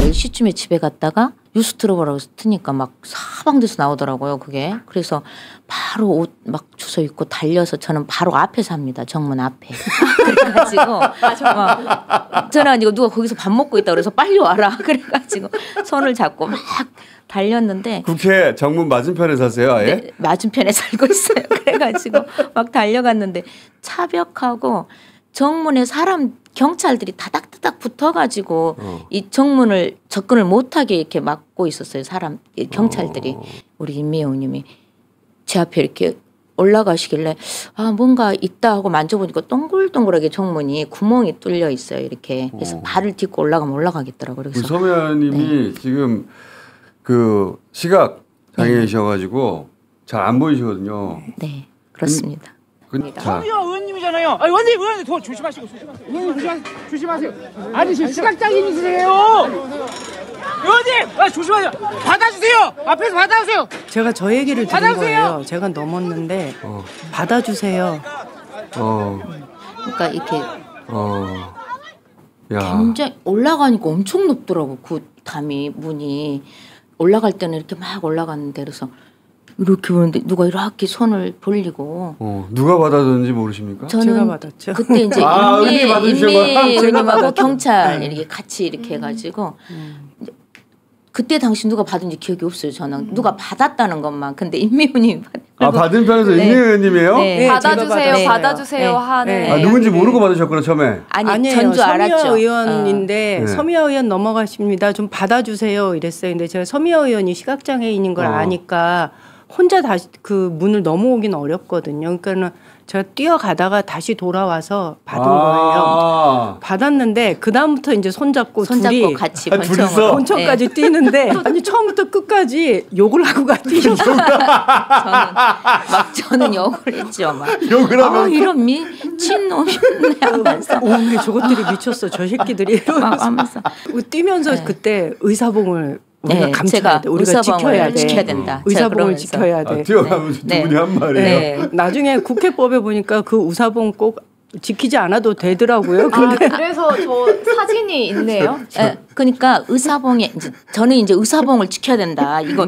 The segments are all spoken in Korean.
10시쯤에 집에 갔다가 뉴스 들어보라고 해서 트니까 막 사방돼서 나오더라고요 그게. 그래서 바로 옷 막 주워 입고 달려서 저는 바로 앞에서 합니다. 정문 앞에. 그래가지고 막 전화 아니고 누가 거기서 밥 먹고 있다 그래서 빨리 와라. 그래가지고 손을 잡고 막 달렸는데. 국회 정문 맞은편에 사세요 아예? 네, 맞은편에 살고 있어요. 그래가지고 막 달려갔는데 차벽하고 정문에 사람 경찰들이 다닥다닥 붙어가지고 이 정문을 접근을 못하게 이렇게 막고 있었어요. 사람 경찰들이. 우리 임미애 의원님이 제 앞에 이렇게 올라가시길래 아 뭔가 있다 하고 만져보니까 동글동글하게 정문이 구멍이 뚫려 있어요. 이렇게. 그래서 발을 딛고 올라가면 올라가겠더라고요. 그래서 서미 의원님이 지금 그 시각 장애이셔가지고 잘 안 보이시거든요. 네 그렇습니다. 서미야 의원님이잖아요. 아니 의원님 조심하시고 의원님 조심하세요. 아니 지금 시각장애인이세요. 의원님 조심하세요. 받아주세요. 앞에서 받아주세요. 제가 저 얘기를 들은 받아주세요. 거예요. 제가 넘었는데 받아주세요. 그러니까 이렇게 야. 굉장히 올라가니까 엄청 높더라고. 그 담이 문이 올라갈 때는 이렇게 막 올라갔는데 그래서 이렇게 보는데 누가 이렇게 손을 벌리고 누가 받아줬는지 모르십니까? 저는 제가 받았죠. 그때 이제 임미애 의원님하고 경찰 이렇게 같이 이렇게 해가지고 그때 당시 누가 받은지 기억이 없어요. 저는 누가 받았다는 것만. 근데 임미애 의원님이 받은 편에서 네. 임미애 의원님이에요? 네. 받아주세요, 받아주세요 네. 하는. 네. 아, 누군지 모르고 받으셨구나 처음에. 아니 아니에요. 전주 알았죠. 서미아 의원인데 네. 서미아 의원 넘어가십니다. 좀 받아주세요 이랬어요. 근데 제가 서미아 의원이 시각장애인인 걸 아니까 혼자 다시 그 문을 넘어오기는 어렵거든요. 그러니까는 제가 뛰어가다가 다시 돌아와서 받은 거예요. 받았는데 그 다음부터 이제 손잡고 둘이 같이 둘이서? 본청까지 뛰는데 아니 처음부터 끝까지 욕을 하고 갔대요. 저는 욕을 했죠. 막. 욕을 하면 이런 미친놈이네 하면서. 근데 저것들이 미쳤어. 저 새끼들이. 하면서. 뛰면서 그때 의사봉을 우리가 네, 감춰야 돼. 우리가 의사봉을 지켜야 돼. 된다. 의사봉을 지켜야 돼. 뛰어가면서 두 분이 한 말이에요. 네. 나중에 국회법에 보니까 그 의사봉 꼭 지키지 않아도 되더라고요. 근데 그래서 저 사진이 있네요. 네, 그러니까 의사봉에 저는 이제 의사봉을 지켜야 된다. 이거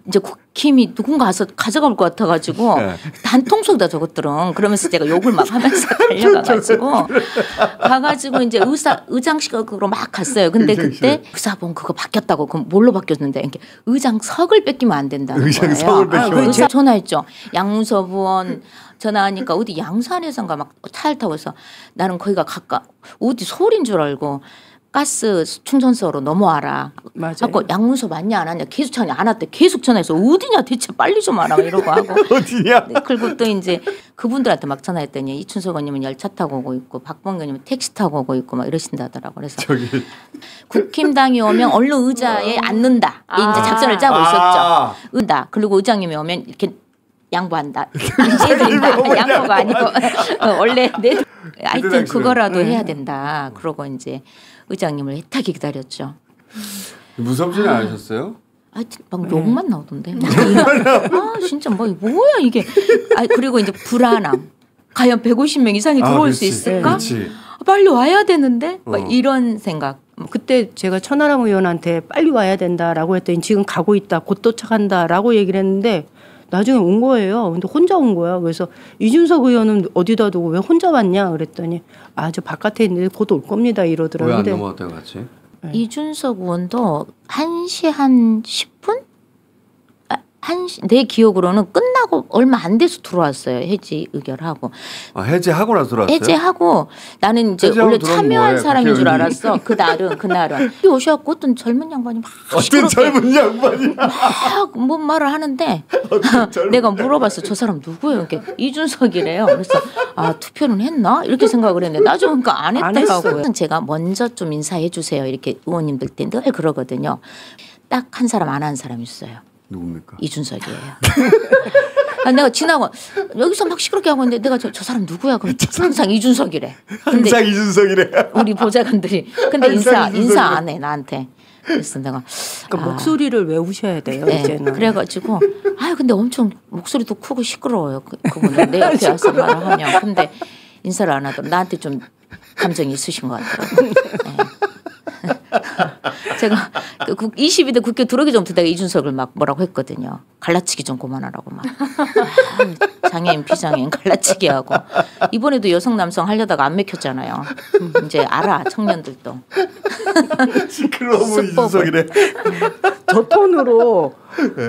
이제 국힘이 누군가 가서 가져갈 것 같아가지고 단통속이다 저것들은. 그러면서 제가 욕을 막 하면서 달려가가지고 가가지고 이제 의장실으로 막 갔어요. 근데 그때 의사봉 그거 바뀌었다고. 그럼 뭘로 바뀌었는데 이렇게 의장석을 뺏기면 안 된다는 의장석을 거예요. 뺏기면 의사 전화했죠. 양문섭 의원 전화하니까 어디 양산에선가 막 차를 타고 해서 나는 거기가 어디 서울인 줄 알고 가스 충전소로 넘어와라. 맞아요. 하고 양문섭 왔냐 안 왔냐 계속 전화 안 왔대. 계속 전화해서 어디냐 대체 빨리 좀 와라 이러고 하고. 어디냐? 네, 그리고 또 이제 그분들한테 막 전화했더니 이춘석 의원님은 열차 타고 오고 있고 박봉계 의원님은 택시 타고 오고 있고 막 이러신다더라고. 그래서 국힘당이 오면 얼른 의자에 앉는다. 이제 작전을 짜고 있었죠. 은다. 그리고 의장님이 오면 이렇게 양보한다. 양보가 아니고 원래 하여튼 그거라도 해야 된다. 그러고 이제 의장님을 애타게 기다렸죠. 무섭지는 않으셨어요? 하여튼 막 욕만 나오던데. 진짜 뭐야 이게. 그리고 이제 불안함. 과연 150명 이상이 들어올 수 있을까? 빨리 와야 되는데 막 이런 생각. 그때 제가 천하람 의원한테 빨리 와야 된다라고 했더니 지금 가고 있다. 곧 도착한다라고 얘기를 했는데 나중에 온 거예요. 근데 혼자 온 거야. 그래서 이준석 의원은 어디다 두고 왜 혼자 왔냐 그랬더니 저 바깥에 있는데 곧 올 겁니다 이러더라고요. 왜 안 넘어갔다고 같이? 이준석 의원도 1시 한 10분? 내 기억으로는 끝나고 얼마 안 돼서 들어왔어요. 해지 의결하고. 해제하고 나서 들어왔어요? 해제하고 나는 이제 원래 참여한 사람인 줄 알았어. 그날은. 오셔갖고 어떤 젊은 양반이 막 어떤 젊은 양반이 막 뭔 말을 하는데 내가 물어봤어. 저 사람 누구예요? 이렇게 이준석이래요. 그래서 투표는 했나? 이렇게 생각을 했는데 나중에 그러니까 안 했더라고요. 제가 먼저 좀 인사해 주세요. 이렇게 의원님들 때 늘 그러거든요. 딱 한 사람 안 한 사람 있어요. 누굽니까? 이준석이에요. 내가 지나고 여기서 막 시끄럽게 하고 있는데 내가 저 사람 누구야? 그럼 항상 이준석이래. 항상 이준석이래. 우리 보좌관들이. 근데 인사 안 해 나한테. 그래서 내가 그러니까 목소리를 외우셔야 돼요. 네, 이제는. 그래가지고 근데 엄청 목소리도 크고 시끄러워요. 그분은 내 옆에 와서 말을 하면. 근데 인사를 안 하더라고. 나한테 좀 감정이 있으신 것 같더라고요. 네. 제가 22대 국회 들어오기 전부터 내가 이준석을 막 뭐라고 했거든요. 갈라치기 좀 그만하라고 막. 장애인 비장애인 갈라치기 하고. 이번에도 여성 남성 하려다가 안 맥혔잖아요. 이제 알아 청년들도. 시끄러운 이준석이래. 저 톤으로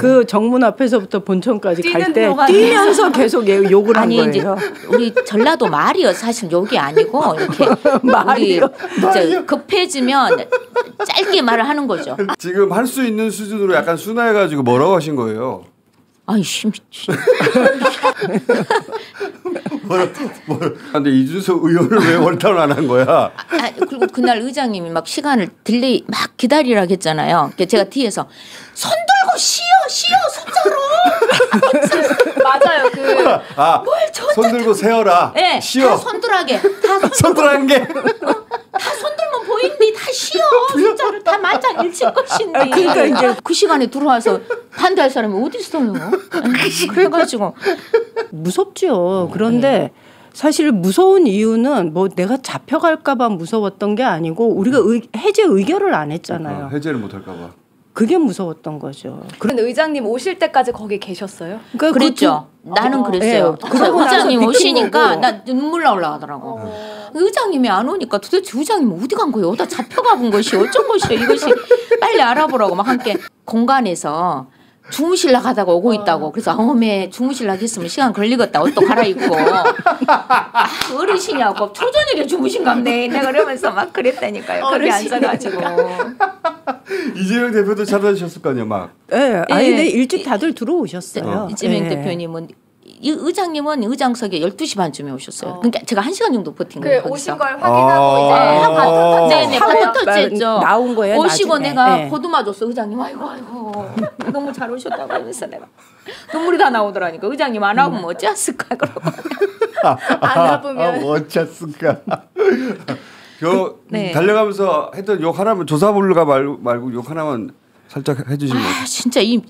그 정문 앞에서부터 본청까지 갈 때 뛰면서 계속 욕을 한 아니 거예요. 이제 우리 전라도 말이요. 사실 욕이 아니고 이렇게 말이요? 우리 이제 급해지면 짧게 말을 하는 거죠. 지금 할 수 있는 수준으로 약간 순화해가지고 뭐라고 하신 거예요? 아이씨 미치. 근데 이준석 의원을 왜 월타운 안 한 거야? 그리고 그날 의장님이 막 시간을 딜레이 막 기다리라고 했잖아요. 제가 뒤에서 손 들고 쉬어 숫자로. 맞아요. 손 들고 세어라. 네, 쉬어. 다 손들하게. 다 손들한 게. 다 손들면 보이는데 다 쉬어. 숫자를 다 만장 일칠 것인데. 그러니까 이제 그 시간에 들어와서 반대할 사람이 어디 있어요? 그래가지고 무섭죠. 그런데 사실 무서운 이유는 뭐 내가 잡혀갈까봐 무서웠던 게 아니고 우리가 해제 의결을 안 했잖아요. 해제를 못할까봐. 그게 무서웠던 거죠. 근데 의장님 오실 때까지 거기 계셨어요? 그러니까 그랬죠. 나는 그랬어요. 네. 그러고 나서 의장님 느낀 오시니까 거고. 나 눈물 나올라가더라고. 의장님이 안 오니까 도대체 의장님 어디 간 거예요? 어디다 잡혀가본 것이 어쩐 것이요? 이것이 빨리 알아보라고 막 함께 공간에서 주무실락 하다가 오고 있다고. 그래서 어메 주무실락 했으면 시간 걸리겠다. 옷도 갈아입고. 어르신이하고 초저녁에 주무신갑네. 내가 그러면서 막 그랬다니까요. 거기 앉아가지고. 이재명 대표도 찾아주셨을 거 아니야 막. 네, 아니 예. 근데 일찍 다들 들어오셨어요. 이재명 예. 대표님은 이 의장님은 의장석에 12시 반쯤에 오셨어요. 그러니까 제가 1시간 정도 버틴 거예요. 오신 거기서. 걸 확인하고 이제 네네, 사고 터치했죠. 나온 거예요, 오시고 나중에. 내가 네. 보듬어 줬어. 의장님 아이고 너무 잘 오셨다고 하면서 내가 눈물이 다 나오더라니까. 의장님 안 와보면 어찌했을까 그러고. 안 와보면 어쩌습니까? 네. 달려가면서 했던 욕 하나만 조사불가 말고 욕 하나만 살짝 해주시면. 진짜 이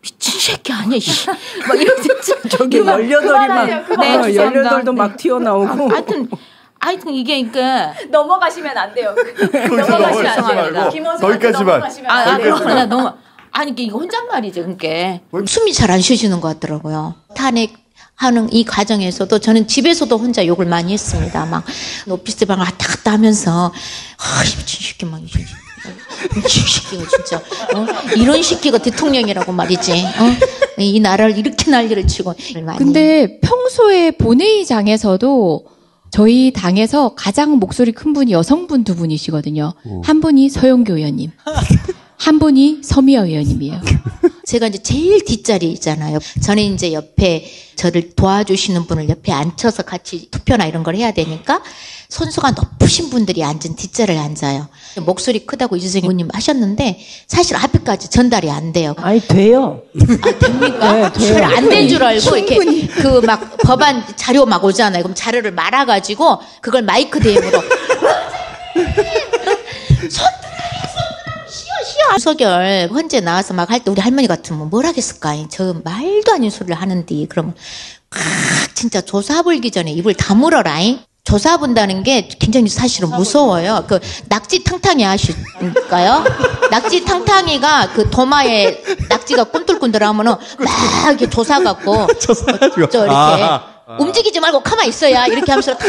미친 새끼 아니야. 막 이런 저기 18이 막 네, 죄송합니다. 18도 막 튀어나오고. 하여튼 이게 그러니까 넘어가시면 안 돼요. 넘어가시면 안 돼요. 거기까지만. 그러나 너무 아니 이게 혼잣말이죠. 그러니까 숨이 잘 안 쉬시는 것 같더라고요. 탄핵하는 이 과정에서도 저는 집에서도 혼자 욕을 많이 했습니다. 막 오피스 방을 왔다 갔다 하면서 미친 새끼 막 미친 새끼가 진짜 이런 새끼가 대통령이라고 말이지. 이 나라를 이렇게 난리를 치고. 근데 평소에 본회의장에서도 저희 당에서 가장 목소리 큰 분이 여성분 두 분이시거든요. 한 분이 서영교 의원님, 한 분이 서미화 의원님이에요. 제가 이제 제일 뒷자리 있잖아요. 저는 이제 옆에 저를 도와주시는 분을 옆에 앉혀서 같이 투표나 이런 걸 해야 되니까 선수가 높으신 분들이 앉은 뒷자리를 앉아요. 목소리 크다고 이준석 의원님 하셨는데 사실 앞에까지 전달이 안 돼요. 아니 돼요. 됩니까? 네, 돼요. 안 된 줄 알고 이렇게 그 막 법안 자료 막 오잖아요. 그럼 자료를 말아가지고 그걸 마이크 대행으로 윤석열 헌재 나와서 막 할 때 우리 할머니 같으면 뭘 하겠을까? 저 말도 아닌 소리를 하는데 그러면 진짜 조사 불기 전에 입을 다물어라잉. 조사 본다는 게 굉장히 사실은 무서워요. 그 낙지 탕탕이 아실까요? 낙지 탕탕이가 그 도마에 낙지가 꿈틀꿈틀하면은 막 이렇게 조사 갖고 저 이렇게 움직이지 말고 가만히 있어야 이렇게 하면서 탁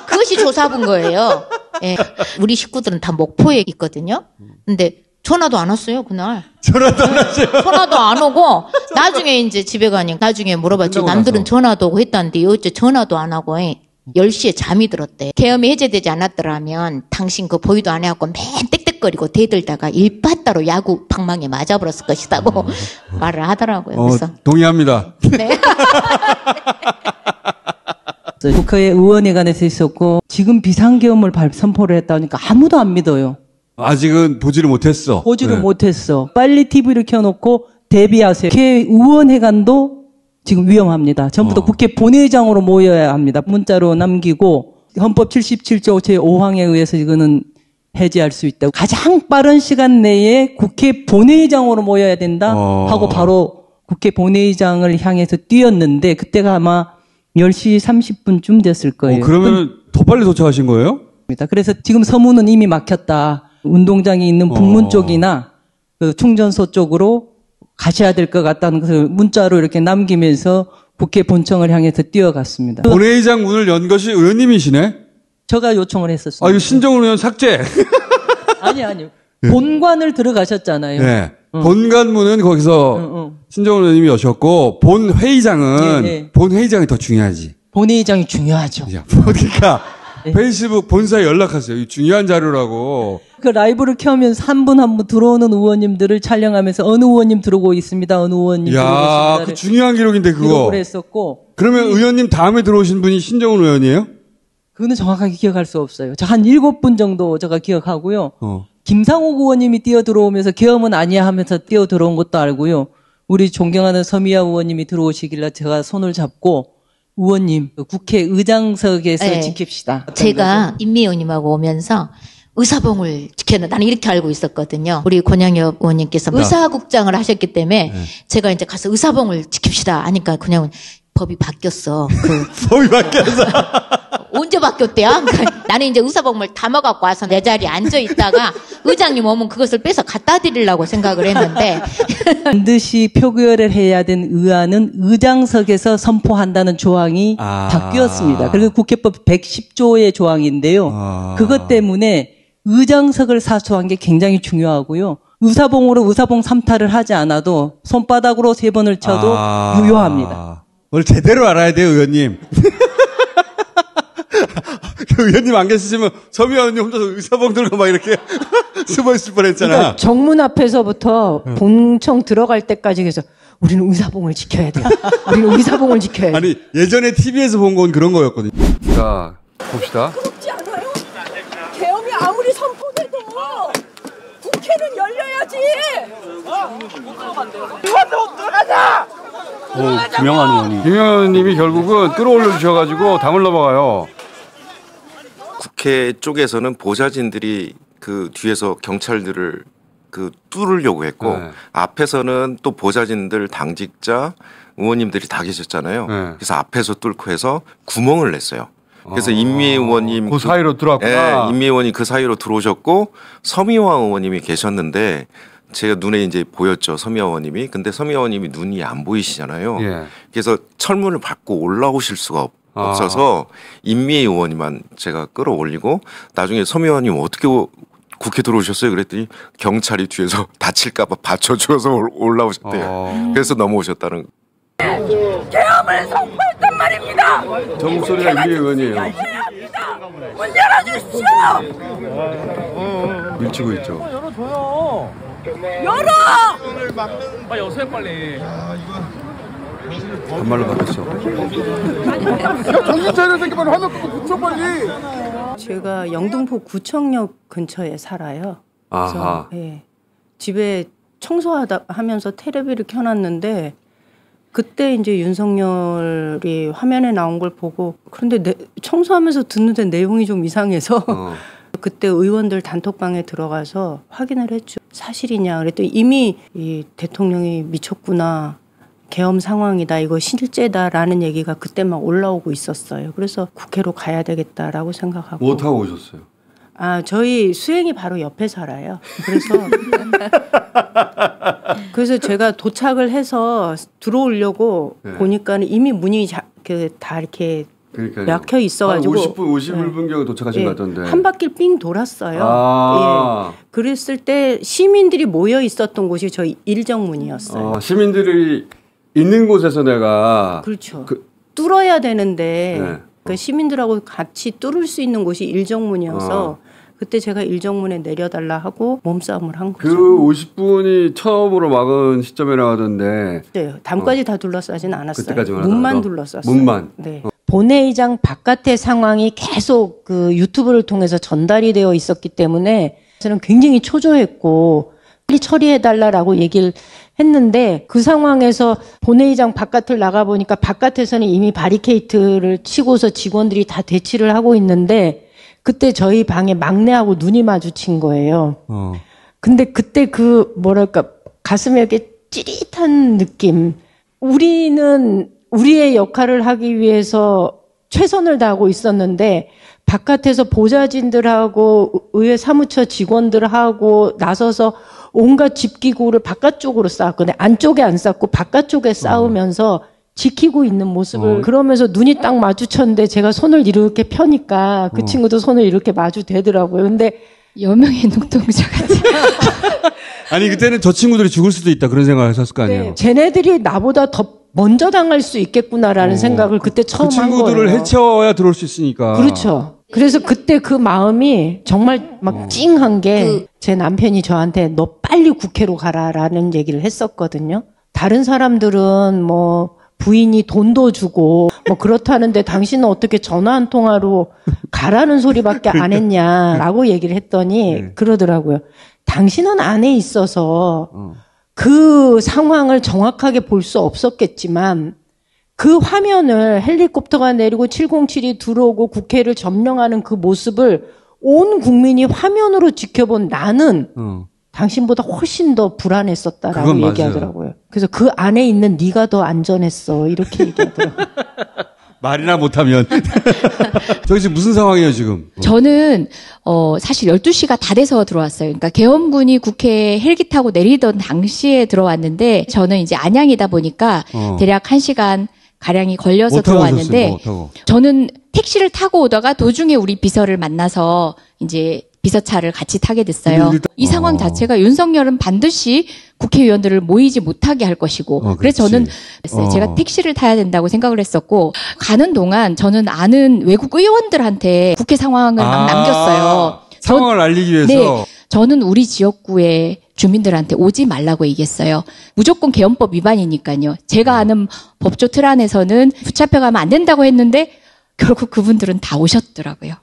그것이 조사본 거예요. 예. 우리 식구들은 다 목포에 있거든요. 근데 전화도 안 왔어요, 그날. 전화도 안 오고, 나중에 이제 집에 가니까, 나중에 물어봤지. 남들은 전화도 오고 했다는데, 어째 전화도 안 하고, 10시에 잠이 들었대. 계엄이 해제되지 않았더라면, 당신 그 보이도 안 해갖고, 맨 땡땡거리고 대들다가 일바따로 야구 방망이에 맞아버렸을 것이다고 말을 하더라고요. 그래서. 동의합니다. 네. 국회 의원회관에서 있었고 지금 비상계엄을 선포를 했다니까 아무도 안 믿어요. 아직은 보지를 못했어. 보지를 못했어. 빨리 TV를 켜놓고 대비하세요. 국회 의원회관도 지금 위험합니다. 전부 다 국회 본회의장으로 모여야 합니다. 문자로 남기고 헌법 77조 제5항에 의해서 이거는 해제할 수 있다고. 가장 빠른 시간 내에 국회 본회의장으로 모여야 된다 하고 바로 국회 본회의장을 향해서 뛰었는데 그때가 아마 10시 30분쯤 됐을 거예요. 그러면 더 빨리 도착하신 거예요? 그래서 지금 서문은 이미 막혔다. 운동장이 있는 북문 쪽이나 그 충전소 쪽으로 가셔야 될 것 같다는 것을 문자로 이렇게 남기면서 국회 본청을 향해서 뛰어갔습니다. 본회의장 문을 연 것이 의원님이시네? 제가 요청을 했었습니다. 이거 신정훈 의원 삭제. 아니요. 본관을 들어가셨잖아요. 네. 본관문은 거기서 신정훈 의원님이 여셨고 본회의장은 본회의장이 더 중요하지. 본회의장이 중요하죠. 그러니까 페이스북 본사에 연락하세요. 이 중요한 자료라고. 그 라이브를 켜면서 한 분 한 분 들어오는 의원님들을 촬영하면서 어느 의원님 들어오고 있습니다. 어느 의원님 들어오고 있습니다. 그 중요한 기록인데 그거. 기록을 했었고. 그러면 의원님 다음에 들어오신 분이 신정훈 의원이에요? 그거는 정확하게 기억할 수 없어요. 저 한 7분 정도 제가 기억하고요. 김상욱 의원님이 뛰어 들어오면서 계엄은 아니야 하면서 뛰어 들어온 것도 알고요. 우리 존경하는 서미야 의원님이 들어오시길래 제가 손을 잡고 의원님 국회 의장석에서 지킵시다. 제가 임미 의원님하고 오면서 의사봉을 지켰는데 나는 이렇게 알고 있었거든요. 우리 권양엽 의원님께서 의사국장을 하셨기 때문에 제가 이제 가서 의사봉을 지킵시다 하니까 그냥 법이 바뀌었어. 법이 바뀌어서. 언제 바뀌었대요? 나는 이제 의사봉을 담아갖고 와서 내 자리에 앉아 있다가 의장님 오면 그것을 빼서 갖다 드리려고 생각을 했는데 반드시 표결을 해야 된 의안은 의장석에서 선포한다는 조항이 바뀌었습니다. 그리고 국회법 110조의 조항인데요. 그것 때문에 의장석을 사수한 게 굉장히 중요하고요. 의사봉으로 의사봉 3타를 하지 않아도 손바닥으로 3번을 쳐도 유효합니다. 오늘 제대로 알아야 돼요, 의원님. 의원님 안 계시면 서미야 의원님 혼자서 의사봉 들고 막 이렇게 숨어 있을 뻔했잖아. 그러니까 정문 앞에서부터 본청 들어갈 때까지 해서 우리는 의사봉을 지켜야 돼. 우리는 의사봉을 지켜야 돼. 아니 예전에 TV에서 본 건 그런 거였거든요. 자 봅시다. 그렇지 않아요? 계엄이 아무리 선포돼도 국회는 열려야지. 의원도 들어가자. 김영환 의원이. 김영환 의원님이 결국은 끌어올려 주셔가지고 담을 넘어가요. 국회 쪽에서는 보좌진들이 그 뒤에서 경찰들을 그 뚫으려고 했고 앞에서는 또 보좌진들 당직자 의원님들이 다 계셨잖아요. 그래서 앞에서 뚫고 해서 구멍을 냈어요. 그래서 임미 의원님 그 사이로 들어왔구나. 임미 의원이 그 사이로 들어오셨고 서미화 의원님이 계셨는데 제가 눈에 이제 보였죠. 서미화 의원님이. 근데 서미화 의원님이 눈이 안 보이시잖아요. 그래서 철문을 밟고 올라오실 수가 없어서 임미 의원님만 제가 끌어올리고 나중에 서미화 의원님 어떻게 국회 들어오셨어요? 그랬더니 경찰이 뒤에서 다칠까봐 받쳐주어서 올라오셨대요. 그래서 넘어오셨다는. 계엄을 선포했단 말입니다. 저 목소리가 임미 의원이에요. 문 열어주십시오. 밀치고 있죠. 열어줘요. 열어. 빨리 여세요 빨리. 반말로 바뀌었어. 정신 차려 새끼 빨리 화면 끄고 붙여 빨리. 제가 영등포 구청역 근처에 살아요. 그래서 집에 청소하면서 텔레비를 켜놨는데 그때 이제 윤석열이 화면에 나온 걸 보고 그런데 청소하면서 듣는데 내용이 좀 이상해서 그때 의원들 단톡방에 들어가서 확인을 했죠. 사실이냐 그랬더니 이미 이 대통령이 미쳤구나. 계엄 상황이다. 이거 실제다라는 얘기가 그때 막 올라오고 있었어요. 그래서 국회로 가야 되겠다라고 생각하고. 뭐 타고 오셨어요? 저희 수행이 바로 옆에 살아요. 그래서 제가 도착을 해서 들어오려고 보니까 이미 문이 다 이렇게 막혀 있어가지고 50분, 51분경에 도착하신 것 같던데. 한 바퀴 삥 돌았어요. 그랬을 때 시민들이 모여 있었던 곳이 저희 일정문이었어요. 시민들이 있는 곳에서 내가 그렇죠. 뚫어야 되는데 그 시민들하고 같이 뚫을 수 있는 곳이 일정문이어서 그때 제가 일정문에 내려달라 하고 몸싸움을 한 거죠. 그 50분이 처음으로 막은 시점이라고 하던데. 네, 담까지 다 둘러싸진 않았어요. 그때까지만 문만 둘러쌌어요. 문만. 네. 본회의장 바깥의 상황이 계속 그 유튜브를 통해서 전달이 되어 있었기 때문에 저는 굉장히 초조했고 빨리 처리해달라라고 얘기를 했는데 그 상황에서 본회의장 바깥을 나가보니까 바깥에서는 이미 바리케이트를 치고서 직원들이 다 대치를 하고 있는데 그때 저희 방에 막내하고 눈이 마주친 거예요. 근데 그때 그 뭐랄까 가슴에 이렇게 찌릿한 느낌. 우리는 우리의 역할을 하기 위해서 최선을 다하고 있었는데 바깥에서 보좌진들하고 의회 사무처 직원들하고 나서서 온갖 집기구를 바깥쪽으로 쌓았거든요. 안쪽에 안 쌓고 바깥쪽에 쌓으면서 지키고 있는 모습을 그러면서 눈이 딱 마주쳤는데 제가 손을 이렇게 펴니까 그 친구도 손을 이렇게 마주 대더라고요. 근데 여명의 눈동자 같은. 아니 그때는 저 친구들이 죽을 수도 있다 그런 생각을 하셨을 거 아니에요. 네, 쟤네들이 나보다 더 먼저 당할 수 있겠구나라는 생각을 그때 처음 한 거예요. 친구들을 해쳐야 들어올 수 있으니까. 그렇죠. 그래서 그때 그 마음이 정말 막 찡한 게 제 남편이 저한테 너 빨리 국회로 가라라는 얘기를 했었거든요. 다른 사람들은 뭐 부인이 돈도 주고 뭐 그렇다는데 당신은 어떻게 전화 한 통화로 가라는 소리밖에 안 했냐라고 얘기를 했더니 그러더라고요. 당신은 안에 있어서 그 상황을 정확하게 볼 수 없었겠지만 그 화면을 헬리콥터가 내리고 707이 들어오고 국회를 점령하는 그 모습을 온 국민이 화면으로 지켜본 나는 당신보다 훨씬 더 불안했었다라고 얘기하더라고요. 그래서 그 안에 있는 네가 더 안전했어 이렇게 얘기하더라고요. 말이나 못하면. 저기 지금 무슨 상황이에요 지금? 저는 사실 12시가 다 돼서 들어왔어요. 그러니까 계엄군이 국회에 헬기 타고 내리던 당시에 들어왔는데 저는 이제 안양이다 보니까 대략 1시간 가량이 걸려서 들어왔는데 저는 택시를 타고 오다가 도중에 우리 비서를 만나서 이제 비서차를 같이 타게 됐어요. 이 상황 자체가 윤석열은 반드시 국회의원들을 모이지 못하게 할 것이고 그래서 저는 제가 택시를 타야 된다고 생각을 했었고 가는 동안 저는 아는 외국 의원들한테 국회 상황을 막 남겼어요. 상황을 알리기 위해서? 네. 저는 우리 지역구에 주민들한테 오지 말라고 얘기했어요. 무조건 계엄법 위반이니까요. 제가 아는 법조 틀 안에서는 붙잡혀가면 안 된다고 했는데 결국 그분들은 다 오셨더라고요.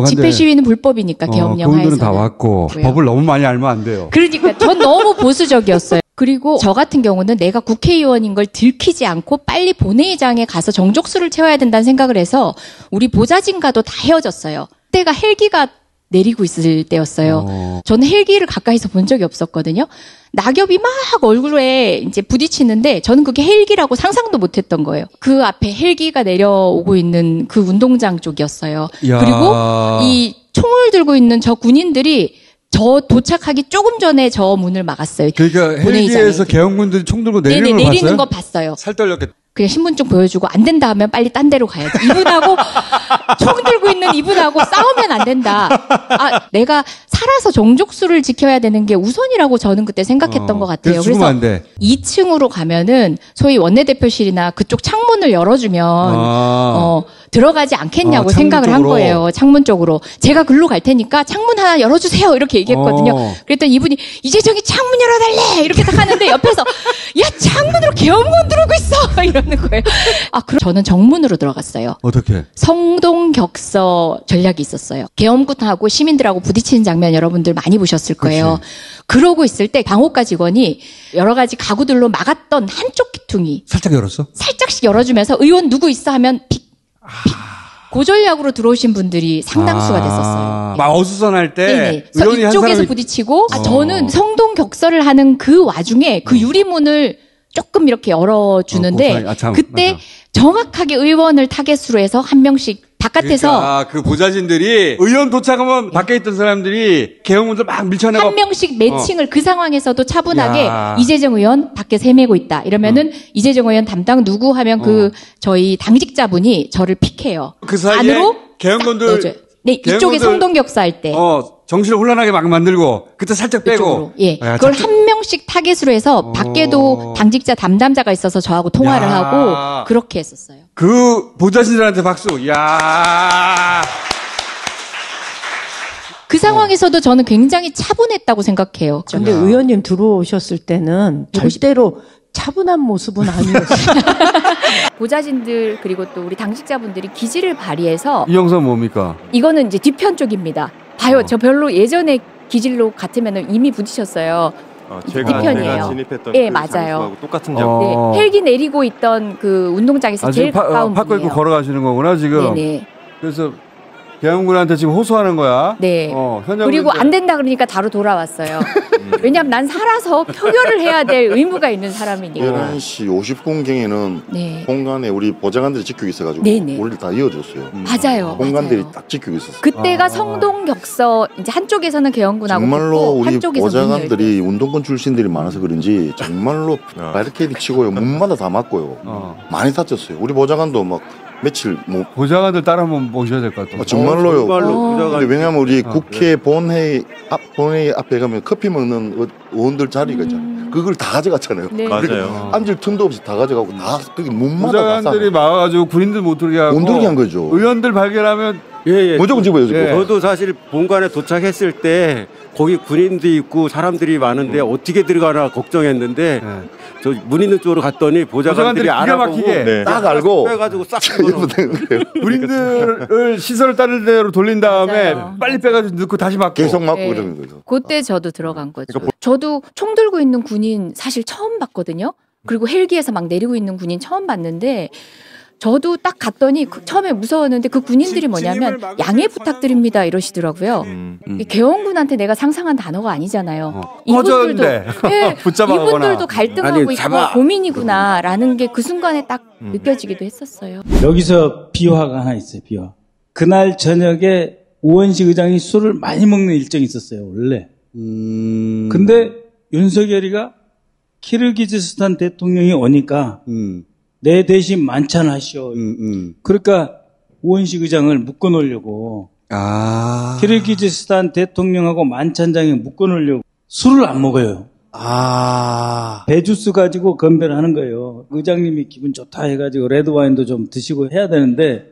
집회 시위는 불법이니까 계엄령 하에서. 그분들은 다 왔고 법을 너무 많이 알면 안 돼요. 그러니까 전 너무 보수적이었어요. 그리고 저 같은 경우는 내가 국회의원인 걸 들키지 않고 빨리 본회의장에 가서 정족수를 채워야 된다는 생각을 해서 우리 보좌진과도 다 헤어졌어요. 그때가 헬기가 내리고 있을 때였어요. 저는 헬기를 가까이서 본 적이 없었거든요. 낙엽이 막 얼굴에 이제 부딪히는데 저는 그게 헬기라고 상상도 못했던 거예요. 그 앞에 헬기가 내려오고 있는 그 운동장 쪽이었어요. 야. 그리고 이 총을 들고 있는 저 군인들이 저 도착하기 조금 전에 저 문을 막았어요. 그러니까 헬기에서 계엄군들이 총 들고 내리는 걸 내리는 봤어요? 거 봤어요. 살 떨렸겠다. 그냥 신분증 보여주고 안 된다 하면 빨리 딴 데로 가야지. 이분하고 총 들고 있는 이분하고 싸우면 안 된다. 내가 살아서 정족수를 지켜야 되는 게 우선이라고 저는 그때 생각했던 것 같아요. 그래서 2층으로 가면은 소위 원내대표실이나 그쪽 창문을 열어주면 들어가지 않겠냐고 생각을 한 거예요. 창문 쪽으로. 제가 글로 갈 테니까 창문 하나 열어주세요. 이렇게 얘기했거든요. 그랬더니 이분이 이재정이 창문 열어달래 이렇게 딱 하는데 옆에서 야 창문으로 계엄군 들어오고 있어 이러는 거예요. 그럼 저는 정문으로 들어갔어요. 어떻게? 성동격서 전략이 있었어요. 계엄군하고 시민들하고 부딪히는 장면 여러분들 많이 보셨을 거예요. 그치. 그러고 있을 때 방호과 직원이 여러 가지 가구들로 막았던 한쪽 기퉁이 살짝 열었어? 살짝씩 열어주면서 의원 누구 있어 하면 픽. 고전략으로 들어오신 분들이 상당수가 됐었어요. 막 어수선할 때 의원이 이쪽에서 사람이... 부딪히고 저는 성동격서를 하는 그 와중에 그 유리문을 조금 이렇게 열어주는데 그때 맞아. 정확하게 의원을 타겟으로 해서 한 명씩 바깥에서 그러니까 그 보좌진들이 의원 도착하면 밖에 있던 사람들이 계엄군들 막 밀쳐내고 한 명씩 매칭을 그 상황에서도 차분하게 이재정 의원 밖에 헤매고 있다 이러면은 이재정 의원 담당 누구 하면 그 저희 당직자분이 저를 픽해요. 그 사이에 안으로 계엄군들 네 이쪽에 성동격서 할 때 정신을 혼란하게 막 만들고 그때 살짝 빼고 그걸 한 명씩 타겟으로 해서 밖에도 당직자 담당자가 있어서 저하고 통화를 하고 그렇게 했었어요. 그 보좌진들한테 박수. 야. 그 상황에서도 저는 굉장히 차분했다고 생각해요. 근데 의원님 들어오셨을 때는 절대로 차분한 모습은 아니었어요. 보좌진들 그리고 또 우리 당직자분들이 기지를 발휘해서 이 영상 뭡니까? 이거는 이제 뒤편 쪽입니다. 봐요. 저 별로 예전에 기질로 같으면 이미 부딪혔어요. 제가 진입했던 그 맞아요. 똑같은 점. 네, 헬기 내리고 있던 그 운동장에서 제일 가까운 파고 입고 걸어가시는 거구나 지금. 네네. 그래서 계엄군한테 지금 호소하는 거야. 네. 그리고 안 된다 그러니까 바로 돌아왔어요. 왜냐하면 난 살아서 표결을 해야 될 의무가 있는 사람이니까. 11시 50분경에는 네. 공간에 우리 보좌관들이 지키고 있어가지고 네네. 우리 다 이어줬어요. 맞아요. 공간들이 맞아요. 딱 지키고 있었어요. 그때가 성동격서 이제 한쪽에서는 계엄군하고 정말로 붙고 우리 한쪽에서는 보좌관들이 운동권 출신들이 많아서 그런지 정말로 바리케이드 치고요. 문마다 다 막고요. 많이 다쳤어요. 우리 보좌관도 막 며칠 뭐 보좌관들 따라 한번 모셔야 될 것 같아요. 정말로요. 근데 왜냐하면 우리 국회 본회의 앞에 가면 커피 먹는 의원들 자리가 있잖아요. 그걸 다 가져갔잖아요. 네. 맞아요. 앉을 틈도 없이 다 가져가고 다 그게 문마다 보좌관들이 막아가지고 군인들 못 들게 하고 못 들게 한 거죠. 의원들 발견하면 무조건 집어요. 저도 사실 본관에 도착했을 때 거기 군인도 있고 사람들이 많은데 어떻게 들어가나 걱정했는데 저 문 있는 쪽으로 갔더니 보좌관들이 알아보고 딱 알고 빼가지고 싹 군인들을 시설을 다른 데로 돌린 다음에 맞아요. 빨리 빼가지고 넣고 다시 막고 계속 막고 네. 그러는 거죠. 그때 저도 들어간 거죠. 저도 총 들고 있는 군인 사실 처음 봤거든요. 그리고 헬기에서 막 내리고 있는 군인 처음 봤는데 저도 딱 갔더니 처음에 무서웠는데 그 군인들이 뭐냐면 양해 부탁드립니다 이러시더라고요. 이 계엄군한테 내가 상상한 단어가 아니잖아요. 이분들도 네, 이분들도 갈등하고 있고 고민이구나라는 게 그 순간에 딱 느껴지기도 했었어요. 여기서 비화가 하나 있어요. 비화. 그날 저녁에 우원식 의장이 술을 많이 먹는 일정이 있었어요. 원래. 근데 윤석열이가 키르기즈스탄 대통령이 오니까 내 대신 만찬하시오. 그러니까 우원식 의장을 묶어놓으려고 키르기즈스탄 대통령하고 만찬장에 묶어놓으려고 술을 안 먹어요. 배주스 가지고 건배를 하는 거예요. 의장님이 기분 좋다 해가지고 레드와인도 좀 드시고 해야 되는데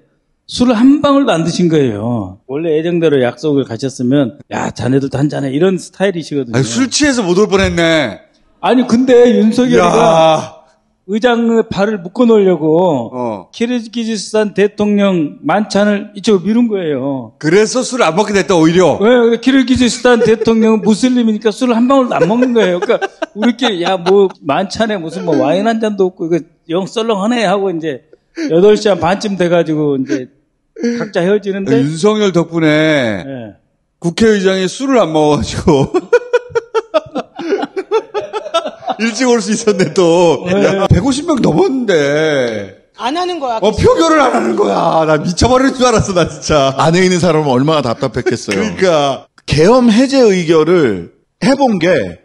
술을 한 방울도 안 드신 거예요. 원래 예정대로 약속을 가셨으면 야 자네들도 한잔해 이런 스타일이시거든요. 아니, 술 취해서 못 올 뻔했네. 아니 근데 윤석열이가 의장의 발을 묶어놓으려고 키르기즈스탄 대통령 만찬을 이쪽으로 미룬 거예요. 그래서 술을 안 먹게 됐다 오히려. 왜? 키르기즈스탄 대통령은 무슬림이니까 술을 한 방울도 안 먹는 거예요. 그러니까 우리끼리 야 뭐 만찬에 무슨 뭐 와인 한 잔도 없고 이거 영 썰렁하네 하고 이제 8시 한 반쯤 돼가지고 이제 각자 헤어지는데 윤석열 덕분에 국회의장이 술을 안 먹어가지고 일찍 올 수 있었네 또. 150명 넘었는데. 안 하는 거야. 표결을 안 하는 거야. 나 미쳐버릴 줄 알았어, 나 진짜. 안에 있는 사람은 얼마나 답답했겠어요. 그러니까. 계엄 해제 의결을 해본 게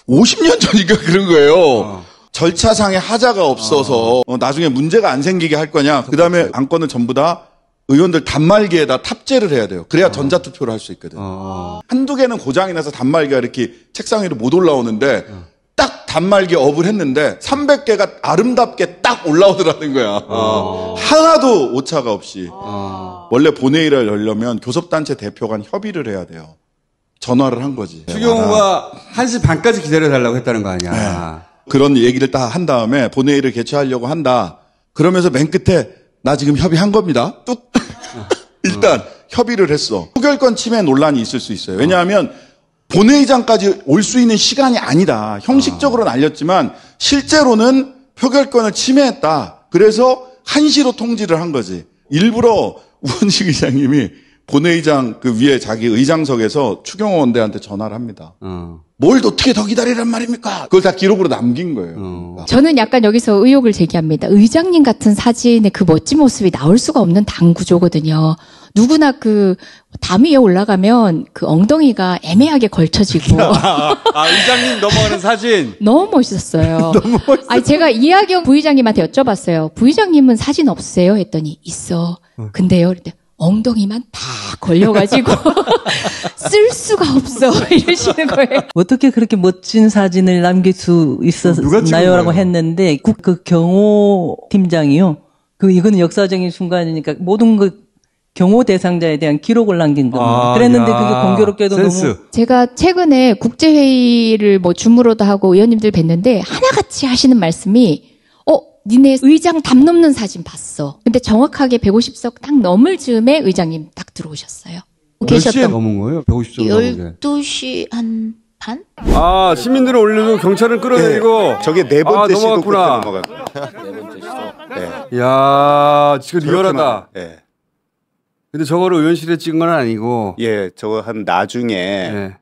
50년 전인가 그런 거예요. 절차상의 하자가 없어서 나중에 문제가 안 생기게 할 거냐. 그 다음에 안건을 전부 다 의원들 단말기에다 탑재를 해야 돼요. 그래야 전자투표를 할 수 있거든. 한두 개는 고장이 나서 단말기가 이렇게 책상 위로 못 올라오는데 딱 단말기 업을 했는데 300개가 아름답게 딱 올라오더라는 거야. 하나도 오차가 없이. 원래 본회의를 열려면 교섭단체 대표 간 협의를 해야 돼요. 전화를 한 거지. 추경호가 1시 반까지 기다려달라고 했다는 거 아니야. 네. 그런 얘기를 다 한 다음에 본회의를 개최하려고 한다. 그러면서 맨 끝에 나 지금 협의한 겁니다. 뚝. 일단 협의를 했어. 표결권 침해 논란이 있을 수 있어요. 왜냐하면 본회의장까지 올 수 있는 시간이 아니다. 형식적으로는 알렸지만 실제로는 표결권을 침해했다. 그래서 1시로 통지를 한 거지. 일부러 우원식 의장님이 본회의장 그 위에 자기 의장석에서 추경호 원대한테 전화를 합니다. 뭘 어떻게 더 기다리란 말입니까? 그걸 다 기록으로 남긴 거예요. 저는 약간 여기서 의혹을 제기합니다. 의장님 같은 사진의 그 멋진 모습이 나올 수가 없는 당 구조거든요. 누구나 그 담 위에 올라가면 그 엉덩이가 애매하게 걸쳐지고. 의장님 넘어가는 사진. 너무 멋있었어요. 너무 멋있어요. 아니, 제가 이하경 부의장님한테 여쭤봤어요. 부의장님은 사진 없으세요? 했더니 있어. 근데요. 그랬더니 엉덩이만 다 걸려가지고 쓸 수가 없어 이러시는 거예요. 어떻게 그렇게 멋진 사진을 남길 수 있었나요라고 했는데 그 경호 팀장이요. 이거는 역사적인 순간이니까 모든 그 경호 대상자에 대한 기록을 남긴 겁니다. 그랬는데 그게 공교롭게도 센스. 너무 제가 최근에 국제회의를 뭐 줌으로도 하고 의원님들 뵀는데 하나같이 하시는 말씀이 니네 의장 담 넘는 사진 봤어. 근데 정확하게 150석 딱 넘을 즈음에 의장님 딱 들어오셨어요. 몇 시에 넘은 거예요? 150석 넘은 게. 12시 한 반? 시민들은 올려도 경찰은 끌어내리고. 저게 네 번째 시도 넘어갔구나. 네 번째 시도. 네. 이야, 지금 리얼하다. 네. 근데 저거를 의원실에 찍은 건 아니고. 예, 저거 한 나중에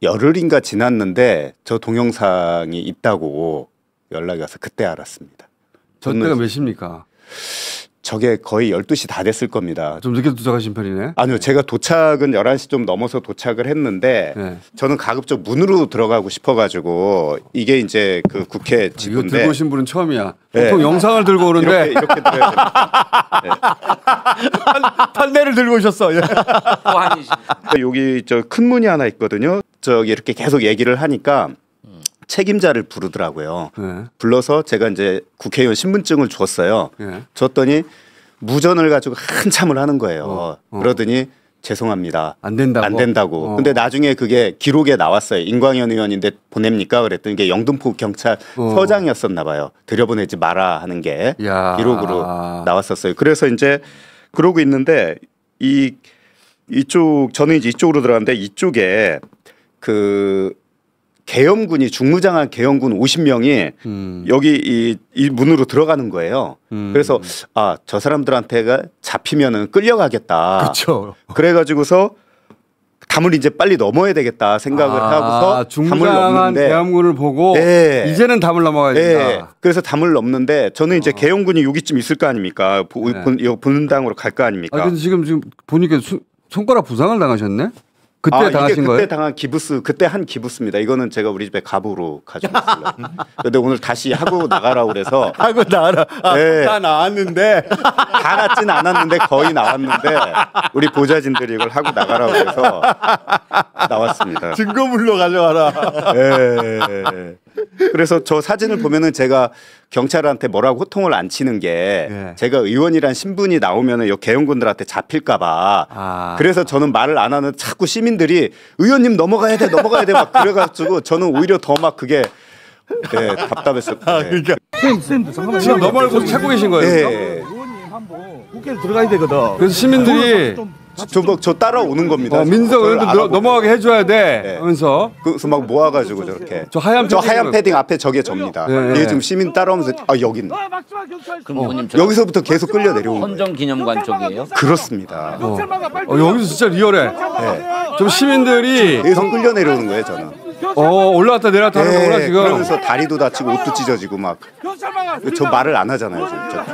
열흘인가 지났는데 저 동영상이 있다고 연락이 와서 그때 알았습니다. 저 때가 몇 시입니까? 저게 거의 12시 다 됐을 겁니다. 좀 늦게 도착하신 편이네? 아니요. 제가 도착은 11시 좀 넘어서 도착을 했는데 저는 가급적 문으로 들어가고 싶어가지고 이게 이제 그 국회 지부인데. 이거 들고 오신 분은 처음이야. 보통 영상을 들고 오는데. 이렇게 들어야 판넬을 들고 오셨어. 여기 저 큰 문이 하나 있거든요. 저기 이렇게 계속 얘기를 하니까 책임자를 부르더라고요. 불러서 제가 이제 국회의원 신분증을 줬어요. 줬더니 무전을 가지고 한참을 하는 거예요. 그러더니 죄송합니다. 안 된다고. 안 된다고. 근데 나중에 그게 기록에 나왔어요. 임광현 의원인데 보냅니까? 그랬더니 이게 영등포 경찰 서장이었었나 봐요. 들여보내지 마라 하는 게 기록으로 나왔었어요. 그래서 이제 그러고 있는데 이쪽 저는 이제 이쪽으로 들어갔는데 이쪽에 그 계엄군이 중무장한 계엄군 50명이 여기 이 문으로 들어가는 거예요. 그래서 저 사람들한테가 잡히면은 끌려가겠다. 그렇죠. 그래가지고서 담을 이제 빨리 넘어야 되겠다 생각을 하고서 담을 넘는데 계엄군을 보고 이제는 담을 넘어가야 된다. 그래서 담을 넘는데 저는 이제 계엄군이 여기쯤 있을 거 아닙니까? 분당으로 갈 거 아닙니까? 근데 지금 보니까 손가락 부상을 당하셨네? 그때 당하신 거예요? 그때 당한 기부스, 그때 한 기부스입니다. 이거는 제가 우리 집에 갑으로 가지고 있어요. 근데 오늘 다시 하고 나가라고 그래서. 하고 나가라. 다 나왔는데. 다 낫진 않았는데 거의 나왔는데 우리 보좌진들이 이걸 하고 나가라고 그래서 나왔습니다. 증거물로 가져가라. 그래서 저 사진을 보면은 제가 경찰한테 뭐라고 호통을 안 치는 게 제가 의원이란 신분이 나오면은 요 계엄군들한테 잡힐까봐. 그래서 저는 말을 안 하는 자꾸 시민들이 의원님 넘어가야 돼 막 그래가지고 저는 오히려 더 막 그게 답답했어요. 그러니까 지금 넘어갈 곳 찾고 계신 거예요? 의원님 한번 국회에 들어가야 되거든. 그래서 시민들이 저 따라오는 겁니다. 민석 의원도 넘어가게 해줘야 돼 하면서 그래서 막 모아가지고 저렇게 저 하얀 패딩 앞에 저게 접니다. 이게 지금 시민 따라오면서 여기 있네. 그럼 의원님 여기서부터 계속 끌려 내려오는 거예요. 헌정기념관 쪽이에요? 그렇습니다. 여기서 진짜 리얼해. 좀 시민들이 계속 끌려 내려오는 거예요, 저는. 올라갔다 내려갔다 하는 거구나 지금. 그러면서 다리도 다치고 옷도 찢어지고 막. 저 말을 안 하잖아요, 진짜.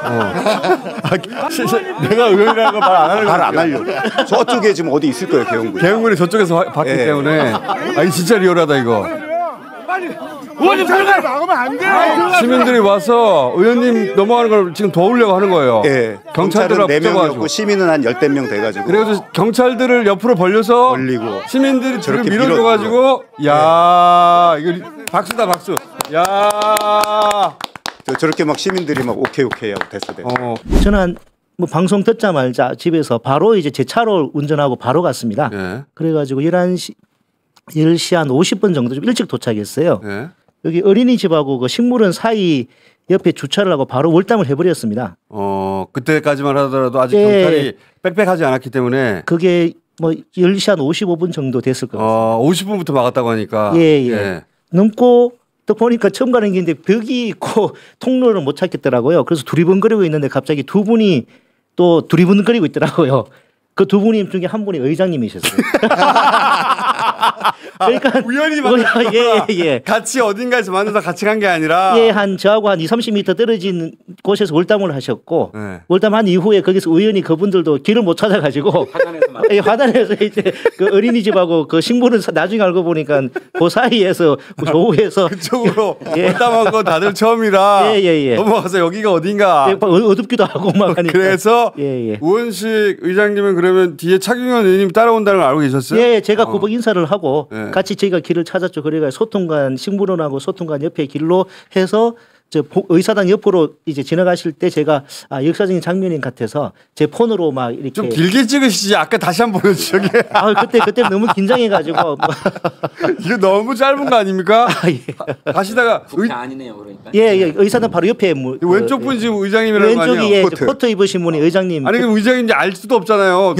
내가 의원이라는 거 말 안 하는 거. 말 안 하려고. 저쪽에 지금 어디 있을 거예요, 계엄군. 계엄군이 저쪽에서 봤기 때문에. 이 진짜 리얼하다 이거. 의원님 들어가 나가면 안 돼. 시민들이 와서 의원님 넘어가는 걸 지금 도우려고 하는 거예요. 경찰들을 4명이었고 시민은 한 10명 돼가지고. 그래서 경찰들을 옆으로 벌리고 시민들이 저렇게 밀어줘가지고 야 이거 박수다 박수. 야 저렇게 막 시민들이 막 오케이 하고 됐어. 저는 뭐 방송 듣자 말자 집에서 바로 이제 제 차로 운전하고 바로 갔습니다. 그래가지고 10시 한 50분 정도 좀 일찍 도착했어요. 여기 어린이집하고 그 식물원 사이 옆에 주차를 하고 바로 월담을 해버렸습니다. 그때까지만 하더라도 아직 경찰이 빽빽하지 않았기 때문에. 그게 뭐 10시 한 55분 정도 됐을 것 같습니다. 50분부터 막았다고 하니까. 넘고 또 보니까 처음 가는 길인데 벽이 있고 통로를 못 찾겠더라고요. 그래서 두리번거리고 있는데 갑자기 두 분이 또 두리번거리고 있더라고요. 그 두 분이 중에 한 분이 의장님이셨어요. 그러니까 우연히 만나서 같이 어딘가에서 만나서 같이 간 게 아니라 저하고 한 20-30m 떨어진 곳에서 월담을 하셨고 월담한 이후에 거기서 우연히 그분들도 길을 못 찾아가지고 화단에서 이제 그 어린이집하고 그 식물은 나중에 알고 보니까 그 사이에서 그 조우에서 그쪽으로 월담한 건 다들 처음이라 넘어가서 여기가 어딘가 어둡기도 하고 막 하니까 그래서 우원식 의장님은 그러면 뒤에 차경현 의원님 따라온다는 걸 알고 계셨어요? 제가 구박 인사를 하고 같이 저희가 길을 찾았죠. 그래가 소통관 식물원하고 소통관 옆에 길로 해서 저 의사당 옆으로 이제 지나가실 때 제가 역사적인 장면인 같아서 제 폰으로 막 이렇게 좀 길게 찍으시지. 아까 다시 한번 보여주죠. 그때 너무 긴장해가지고 이거 너무 짧은 거 아닙니까? 가시다가 아니네요, 그러니까. 의사당 바로 옆에 왼쪽 분 지금 의장님이라는 거 아니에요? 왼쪽이 코트 입으신 분이 의장님. 아니 그럼 의장인지 알 수도 없잖아요.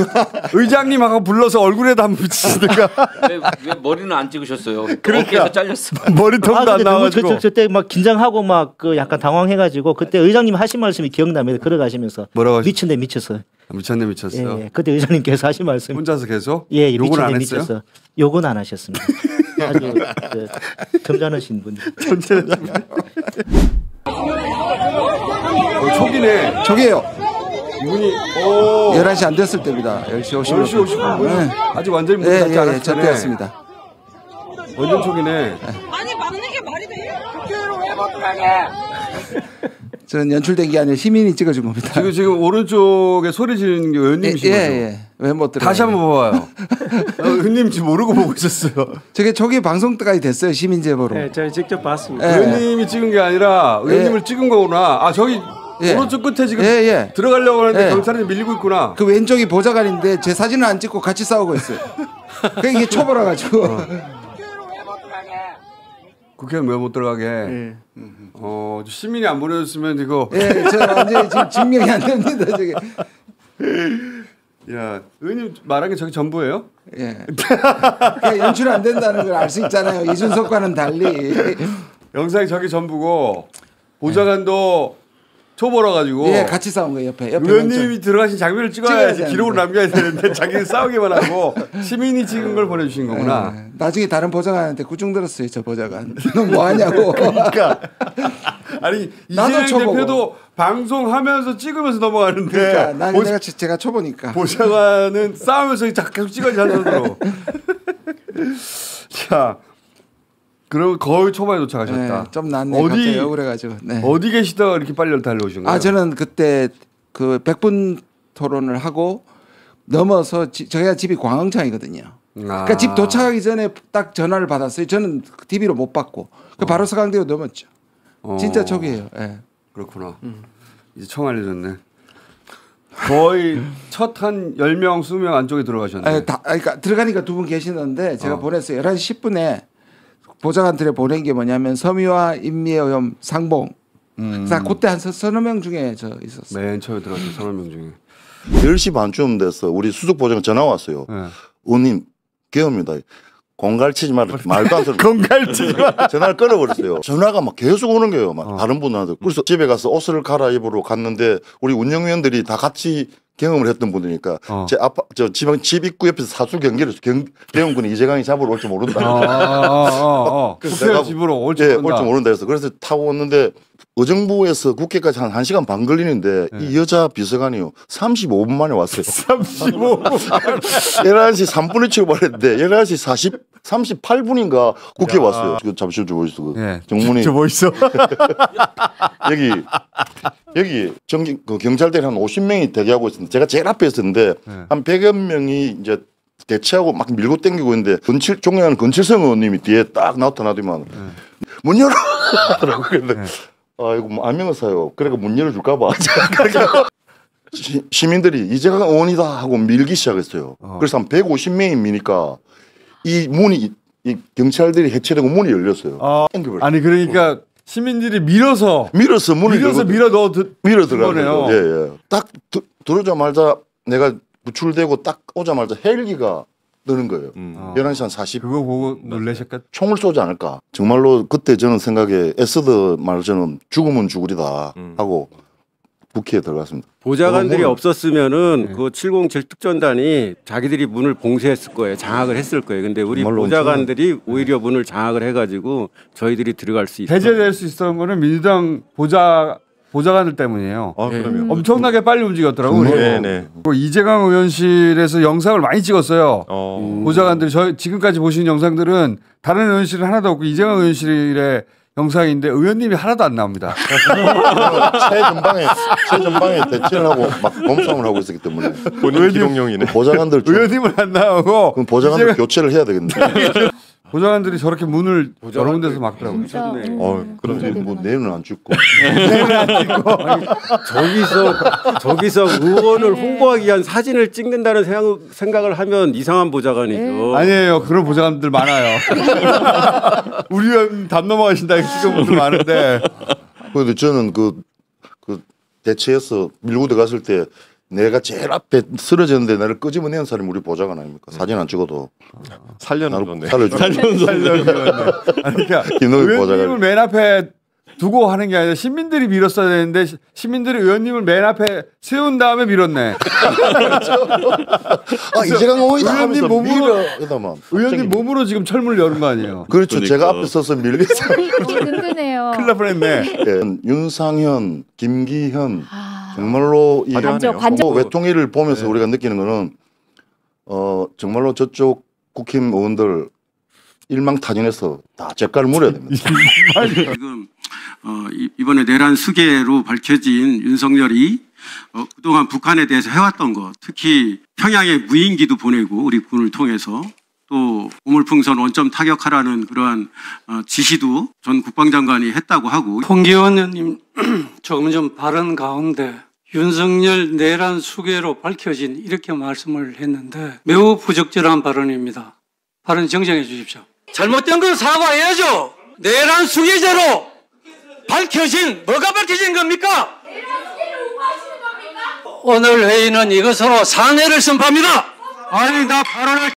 의장님하고 불러서 얼굴에다 한번 붙이시든가. 왜 머리는 안 찍으셨어요? 그러니까 어깨에서 잘렸어. 머리통도 안 나와가지고. 저때 막 긴장하고 막 그 약간 당황해가지고 그때 의장님 하신 말씀이 기억납니다. 걸어가시면서 뭐라고 미쳤네 미쳤어. 미쳤네 미쳤어. 예, 그때 의장님께서 하신 말씀. 혼자서 계속? 예, 욕은 안 미쳤네 했어요? 미쳤어. 욕은 안 하셨습니다. 아주 점잖으신 분. 초기네. 초기예요. 이분이 11시 안 됐을 때입니다. 10시 50분. 10시 50분. 네. 아직 완전히 문을 닫지 않았을 저 때네. 때였습니다. 완전 초기네. 아니 막는 게 말이 돼? 국회의원 왜 못 들어가게? 저는 연출된 게 아니라 시민이 찍어준 겁니다. 지금 오른쪽에 소리 지르는 게 의원님이신 거죠? 예. 왜 못 들어가게? 다시 한번 봐봐요. 의원님 지금 모르고 보고 있었어요. 저게 초기 방송 때까지 됐어요. 시민 제보로. 네, 제가 직접 봤습니다. 의원님이 찍은 게 아니라 의원님을 찍은 거구나. 아 저기 오른쪽 끝에 지금 들어가려고 하는데 경찰이 밀리고 있구나. 그 왼쪽이 보좌관인데 제 사진을 안 찍고 같이 싸우고 있어요. 그게 이게 초보라 가지고. 국회의원 왜 못 들어가게? 시민이 안 보내줬으면 이거. 저 완전히 지금 증명이 안 됩니다. 저게. 야, 의원님 말한 게 저게 전부예요? 예. 그러니까 연출 안 된다는 걸 알 수 있잖아요. 이준석과는 달리. 영상이 저게 전부고 보좌관도 초보라 가지고. 예, 같이 싸운 거예요. 옆에 의원님이 들어가신 장면을 찍어야지 기록을 되는데. 남겨야 되는데 자기는 싸우기만 하고 시민이 찍은 걸 보내주신 거구나. 나중에 다른 보좌관한테 구중 들었어요. 저 보좌관. 너 뭐 하냐고. 그러니까. 아니 이재명 대표도 방송하면서 찍으면서 넘어가는데. 그러니까 나는 제가 초보니까. 보좌관은 싸우면서 계속 찍어야지 하는 손으로. 자. 그럼 거의 초반에 도착하셨다. 네, 좀 낫네. 갑자기 억울해가지고. 네. 어디 계시다가 이렇게 빨리 달려오신 거예요? 저는 그때 그 100분 토론을 하고 넘어서 저희가 집이 광흥창이거든요. 그러니까 집 도착하기 전에 딱 전화를 받았어요. 저는 TV로 못 받고 바로 서강대로 넘었죠. 진짜 초기예요. 네. 그렇구나. 이제 처음 알려졌네. 거의 첫 한 10명, 20명 안쪽에 들어가셨네. 그러니까 들어가니까 두 분 계시는데 제가 보냈어요. 11시 10분에 보좌관들에 보낸 게 뭐냐면 서미화 임미애 의원 상봉. 그때 한 서너 명 중에 저 있었어요. 맨 처음에 들어갔어요. 서너 명 중에. 10시 반쯤 돼서 우리 수석 보좌관 전화 왔어요. 의원님 개업입니다. 공갈치지 말고 말도 안 소리. 공갈치지 마. 전화를 끊어버렸어요. 전화가 막 계속 오는 거예요. 막 다른 분한테. 그래서 집에 가서 옷을 갈아입으러 갔는데 우리 운영위원들이 다 같이 경험을 했던 분이니까 제 집 입구 옆에서 사수 경기를 대원군이 이재강이 잡으러 올지 모른다. 국회 집으로 올지 모른다 해서 그래서 타고 왔는데 의정부에서 국회까지 한 1시간 반 걸리는데 이 여자 비서관이요 35분 만에 왔어요. 35분. 11시 3분에 출발했는데 11시 38분인가 국회 왔어요. 잠시 좀 보시죠. 정문이. 저 보이소. 여기 경찰들이 한 50명이 대기하고 있었는데 제가 제일 앞에 있었는데 한 100여 명이 이제 대치하고 막 밀고 당기고 있는데 존경하는 건칠성 의원님이 뒤에 딱 나타나더만 문 열어! 라고 그랬는데 이거 뭐 안면허사요. 그러니까 문 열어줄까 봐. 시민들이 이재강 의원이다 하고 밀기 시작했어요. 그래서 한 150명이 미니까 이 문이 이 경찰들이 해체되고 문이 열렸어요. 아니 그러니까 시민들이 밀어서 문을 밀어 들어가네요. 예. 딱 들어오자마자 내가 구출되고 딱 오자마자 헬기가 뜨는 거예요. 11시 한 40. 그거 보고 놀라셨겠다. 총을 쏘지 않을까. 정말로 그때 저는 생각에 에스더 말 저는 죽으면 죽으리다 하고 국회에 들어갔습니다. 보좌관들이 없었으면은 그 707 특전단이 자기들이 문을 봉쇄했을 거예요. 장악을 했을 거예요. 근데 우리 보좌관들이 오히려 문을 장악을 해가지고 저희들이 들어갈 수 있어요. 해제될 수 있었던 거는 민주당 보좌관들 때문이에요. 그러면 엄청나게 빨리 움직였더라고요. 네네. 이재강 의원실에서 영상을 많이 찍었어요. 보좌관들이 지금까지 보신 영상들은 다른 의원실은 하나도 없고 이재강 의원실의 영상인데 의원님이 하나도 안 나옵니다. 최전방에 대치를 하고 막 몸싸움을 하고 있었기 때문에 본인 기록용이네. 보좌관들 의원님은 안 나오고 그럼 보좌관들 교체를 해야 되겠는데. 보좌관들이 저렇게 문을 여러 군데서 막더라고요. 그럼 뭐 내일은 안 죽고. 저기서 의원을 홍보하기 위한 사진을 찍는다는 생각을 하면 이상한 보좌관이죠. 아니에요. 그런 보좌관들 많아요. 우리 의원 담 넘어가신다 이런 분들 많은데. 그런데 저는 그 대체해서 밀고 들어갔을 때 내가 제일 앞에 쓰러졌는데 나를 끄집어내는 사람이 우리 보좌관 아닙니까? 사진 안 찍어도 살려주네. 살려주네. 그러니까 의원님을 맨 앞에 두고 하는 게 아니라 시민들이 밀었어야 되는데 시민들이 의원님을 맨 앞에 세운 다음에 밀었네. 이재강 의원이다 의원님 하면서 몸으로 의원님 몸으로 지금 철문을 여는 거 아니에요. 그렇죠. 그러니까. 제가 앞에 서서 밀겠어요. 든든해요. 큰일 날 뻔했네. 네. 윤상현, 김기현 정말로 이 외통위를 보면서 우리가 느끼는 거는 정말로 저쪽 국힘 의원들 일망타진해서 다 죗가를 물어야 됩니다. 지금 이번에 내란 수계로 밝혀진 윤석열이 그동안 북한에 대해서 해왔던 것, 특히 평양에 무인기도 보내고 우리 군을 통해서 또 우물풍선 원점 타격하라는 그러한 지시도 전 국방장관이 했다고 하고. 홍기원 의원님 조금 전 발언 가운데 윤석열 내란 수계로 밝혀진 이렇게 말씀을 했는데 매우 부적절한 발언입니다. 발언 정정해 주십시오. 잘못된 건 사과해야죠. 내란 수계제로 밝혀진 뭐가 밝혀진 겁니까? 오늘 회의는 이것으로 상해를 선포합니다. 아니 나 발언을